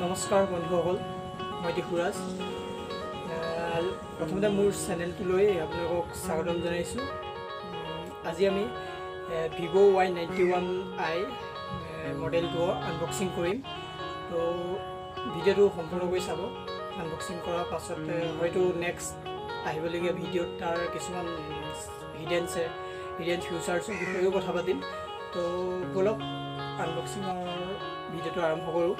নমস্কাৰ বন্ধুসকল মই দিখুৰাজ প্ৰথমতে মোৰ চেনেলটোলৈ আপোনালোকক স্বাগতম জনাইছোঁ আজি আমি Vivo y91i মডেলটো আনবক্সিং কৰিম তো ভিডিঅ'টো সম্পূৰ্ণকৈ চাব আনবক্সিং কৰাৰ পাছত হয়তো নেক্সট আহিবলগীয়া ভিডিঅ'ত তাৰ কিছুমান হিডেন ফিচাৰ্ছৰ বিষয়েও কথা পাতিম তো বলক আনবক্সিঙৰ ভিডিঅ'টো আৰম্ভ কৰোঁ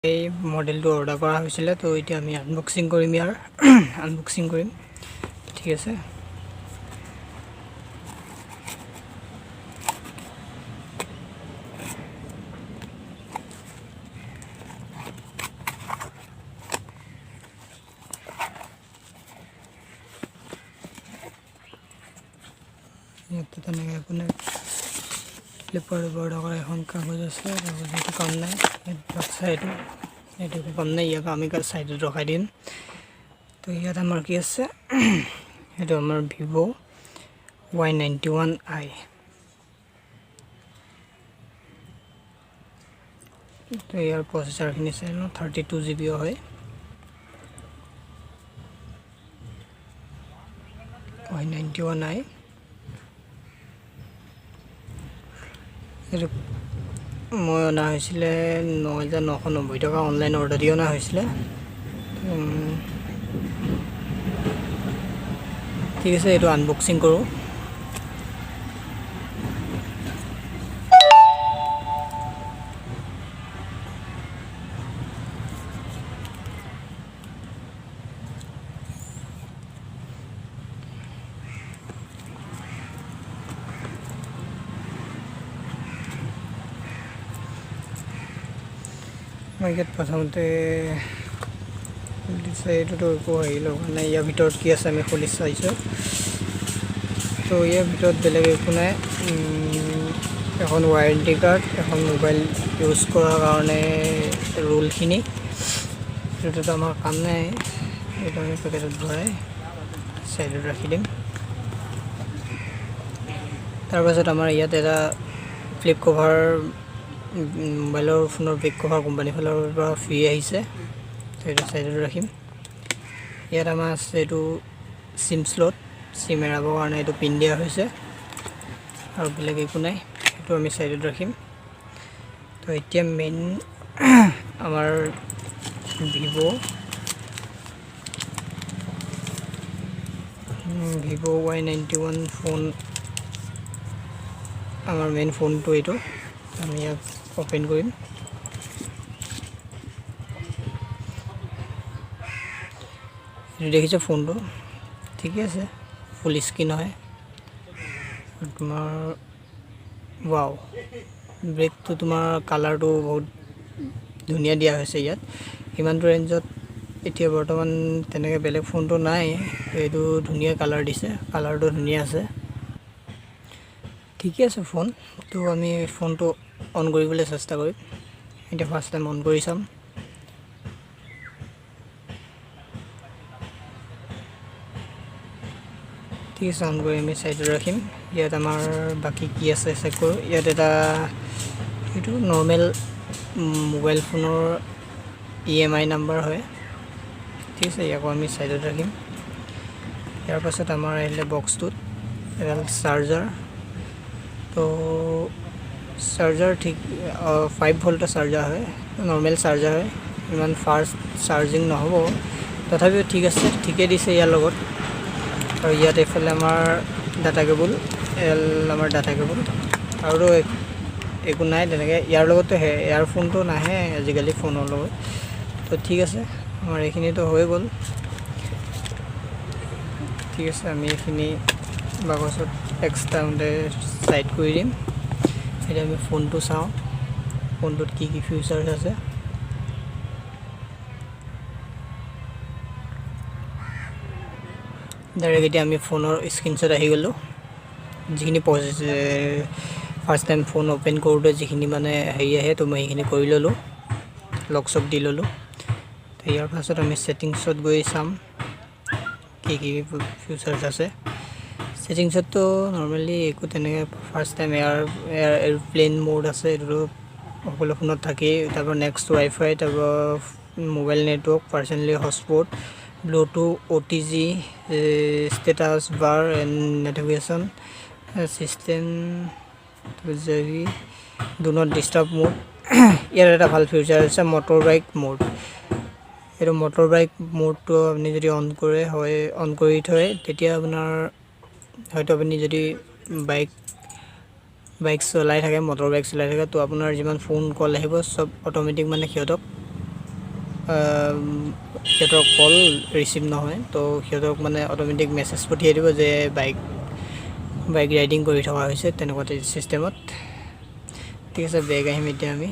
এই মডেলটো অৰ্ডাৰ কৰা হৈছিল তো এতিয়া আমি আনবক্সিং কৰিম ঠিক আছে ইয়াতে তেনেকৈ আপোনাৰ ফ্লিপকাৰ্টৰ পৰা অৰ্ডাৰ কৰা এখন কাগজ আছে কাগজটো কাম নাই এইটো কাম নাই ইয়াক আমি চাইডত ৰখাই দিম তো ইয়াত আমাৰ কি আছে এইটো আমাৰ Vivo y91i তো ইয়াৰ প্ৰচেছৰখিনি চাই লওঁ 32 GB হয় y91i এইটো মই অনা হৈছিলে 9,990 টকা অনলাইন অৰ্ডাৰ দি অনা হৈছিলে ঠিক আছে এইটো আনবক্সিং কৰোঁ মই ইয়াত প্ৰথমতে এইটোতো একো হেৰি লগা নাই ইয়াৰ ভিতৰত কি আছে আমি খুলি চাইছোঁ তো ইয়াৰ ভিতৰত বেলেগ একো নাই এখন ৱাৰেণ্টি কাৰ্ড এখন মোবাইল ইউজ কৰাৰ কাৰণে ৰুলখিনি এইটোতো আমাৰ কাম নাই এইটো আমি পেকেটত ভৰাই চাইডত ৰাখি দিম তাৰপাছত আমাৰ ইয়াত এটা ফ্লিপ কভাৰ মোবাইলৰ ফোনৰ বেক কভাৰ কোম্পানীৰ ফালৰ পৰা ফ্ৰী আহিছে তো এইটো চাইডত ৰাখিম ইয়াত আমাৰ আছে এইটো চিম স্লট চিম এৰাবৰ কাৰণে এইটো পিন দিয়া হৈছে আৰু বেলেগ একো নাই এইটো আমি চাইডত ৰাখিম তো এতিয়া মেইন আমাৰ Vivo y91 ফোন আমাৰ মেইন ফোনটো এইটো আমি ইয়াক ওপেন কৰিম এইটো দেখিছে ফোনটো ঠিকে আছে ফুল স্ক্ৰীন হয় তোমাৰ ৱাও ব্ৰেকটো তোমাৰ কালাৰটো বহুত ধুনীয়া দিয়া হৈছে ইয়াত ইমানটো ৰেঞ্জত এতিয়া বৰ্তমান তেনেকৈ বেলেগ ফোনটো নাই এইটো ধুনীয়া কালাৰ দিছে কালাৰটো ধুনীয়া আছে ঠিকে আছে ফোন তো আমি ফোনটো অন কৰিবলৈ চেষ্টা কৰিম এতিয়া ফাৰ্ষ্ট টাইম অন কৰি চাম ঠিক আছে অন কৰি আমি চাইডত ৰাখিম ইয়াত আমাৰ বাকী কি আছে চেক কৰোঁ ইয়াত এটা এইটো নৰ্মেল মোবাইল ফোনৰ EMI নাম্বাৰ হয় ঠিক আছে ইয়াকো আমি চাইডত ৰাখিম ইয়াৰ পাছত আমাৰ আহিলে বক্সটোত এডাল চাৰ্জাৰ তো চাৰ্জাৰ ঠিক 5 ভোল্টৰ চাৰ্জাৰ হয় নৰ্মেল চাৰ্জাৰ হয় ইমান ফাষ্ট চাৰ্জিং নহ'ব তথাপিও ঠিক আছে ঠিকে দিছে ইয়াৰ লগত আৰু ইয়াত এইফালে আমাৰ ডাটা কেবল আমাৰ ডাটা কেবল আৰু একো নাই তেনেকৈ ইয়াৰ লগতো এয়াৰফোনটো নাহে আজিকালি ফোনৰ লগত তো ঠিক আছে আমাৰ এইখিনিতো হৈ গ'ল ঠিক আছে আমি এইখিনি বাকচত এক্সট্ৰা চাইড কৰি দিম এতিয়া আমি ফোনটো চাওঁ ফোনটোত কি কি ফিচাৰ্ছ আছে ডাইৰেক্ট এতিয়া আমি ফোনৰ স্ক্ৰীনশ্বট আহি গ'লোঁ যিখিনি ফাৰ্ষ্ট টাইম ফোন ওপেন কৰোঁতে যিখিনি মানে হেৰি আহে তো মই সেইখিনি কৰি ল'লোঁ লক চক দি ল'লোঁ তো ইয়াৰ পাছত আমি সেটিংছত গৈ চাম কি কি ফিচাৰ্স আছে সেটিংছত তো নৰমালি একো তেনেকৈ ফাৰ্ষ্ট টাইম এয়াৰপ্লেন মোড আছে এটো সকলো ফোনত থাকে তাৰপৰ নেক্সট ওয়াইফাই তাৰপৰ mobile network personal hotspot bluetooth OTG status bar and navigation system জেভি ডু নট ডিস্টাৰ্ব মোড ইয়াৰ এটা ভাল ফিচাৰ আছে মটৰ বাইক মোড এটো মটৰ বাইক মোডটো আপনি যদি অন কৰে হয় অন কৰি থয় তেতিয়া আপোনাৰ হয়তো আপনি যদি বাইক চলাই থাকে মটৰ বাইক চলাই থাকে তো আপোনাৰ যিমান ফোন কল আহিব সব অটোমেটিক মানে সিহঁতক কল ৰিসিভ নহয় তো সিহঁতক মানে অটোমেটিক মেসেজ পঠিয়াই দিব যে বাইক ৰাইডিং কৰি থকা হৈছে তেনেকুৱা সিস্টেমত ঠিক আছে বেগ আহিম এতিয়া আমি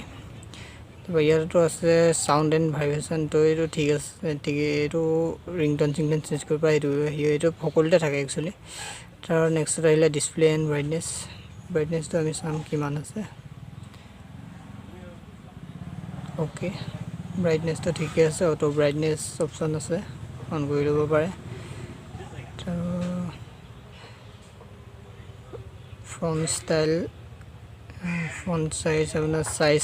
তো ইয়াৰটো আছে সাউন্ড এন্ড ভাইব্ৰেশন তো এইটো ঠিক আছে ঠিক এইটো ৰিংটোন চেঞ্জ কৰিব পাৰি এইটো সকলোতে থাকে একচুয়ালি তাৰ নেক্সট আহিলে ডিসপ্লে এন্ড ব্ৰাইটনেস তো আমি চাম কিমান আছে ওকে ব্ৰাইটনেস তো ঠিকে আছে অটো ব্ৰাইটনেস অপচন আছে অন কৰি ল'ব পাৰে তো ফন্ট স্টাইল ফন্ট সাইজ আপোনাৰ সাইজ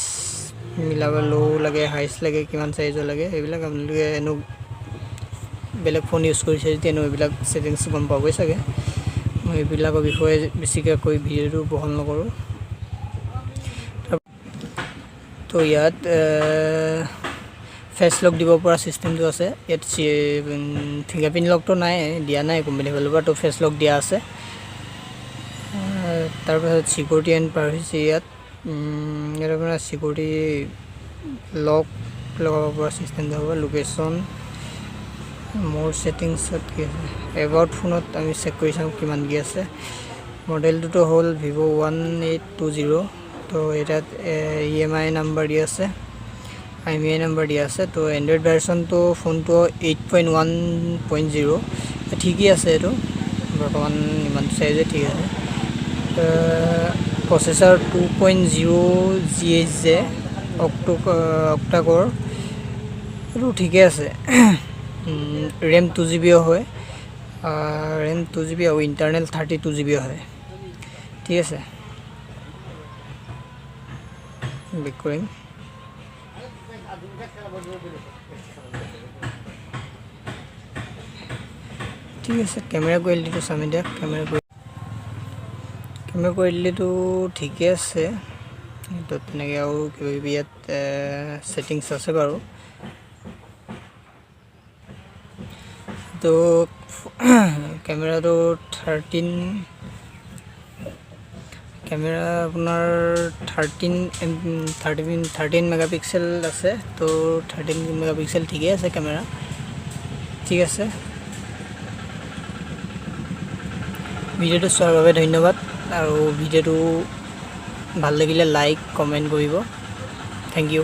মিলাব লো লাগে হাইস লাগে কিমান সাইজৰ লাগে এইবিলাক আপোনালোকে এনো বেলেগ ফোন ইউজ কৰিছে যদি এনো এইবিলাক সেটিংস গম পাবই চাগে মই এইবিলাকৰ বিষয়ে বেছিকৈ কৈ ভিডিওটো বহল নকৰো তো ইয়াত ফেস লক দিব পৰা সিস্টেমটো আছে ইয়াত ফিংগাৰপ্ৰিন্ট লকটো নাই দিয়া নাই কোম্পানী ফালৰ পৰা তো ফেস লক দিয়া আছে তাৰপিছত সিকিউৰিটি এন্ড প্ৰাইভেচি ইয়াত ইয়াৰ পৰা সিকিউৰিটি লক লগাব পৰা সিস্টেম হ'ব লোকেশন মোৰ সেটিংছত কি আছে এবাউট ফোনত আমি চেক কৰি চাম কিমান কি আছে মডেলটো তো হল Vivo y91i তো এটাত EMI নাম্বার দিয়া আছে IMEI নাম্বার দিয়া আছে তো এন্ড্রয়েড ভার্সন তো ফোনটো 8.1.0 ঠিকই আছে এটো বৰ্তমান ইমান চাইজে ঠিক আছে processor 2.0 GHz octa-core এটো ঠিকই আছে RAM 2GB হয় RAM 2GB আৰু ইন্টাৰনাল 32GB হয় ঠিক আছে বেক কৰিম ঠিক আছে ক্যামেৰা কোয়ালিটিটো চামি দিয়া ক্যামেৰা কোয়ালিটিটো ঠিকই আছে তো তেনেকৈ আৰু কিবা ইয়াত সেটিংস আছে বাৰু তো ক্যামেরা তো 13 ক্যামেরা আপনার 13 মেগাপিক্সেল আছে তো 13 মেগাপিক্সেল ঠিকই আছে ক্যামেরা ঠিক আছে ভিডিওটো চোৱাৰ বাবে ধন্যবাদ আৰু ভিডিওটো ভাল লাগিলে লাইক কমেন্ট কৰিব থ্যাংক ইউ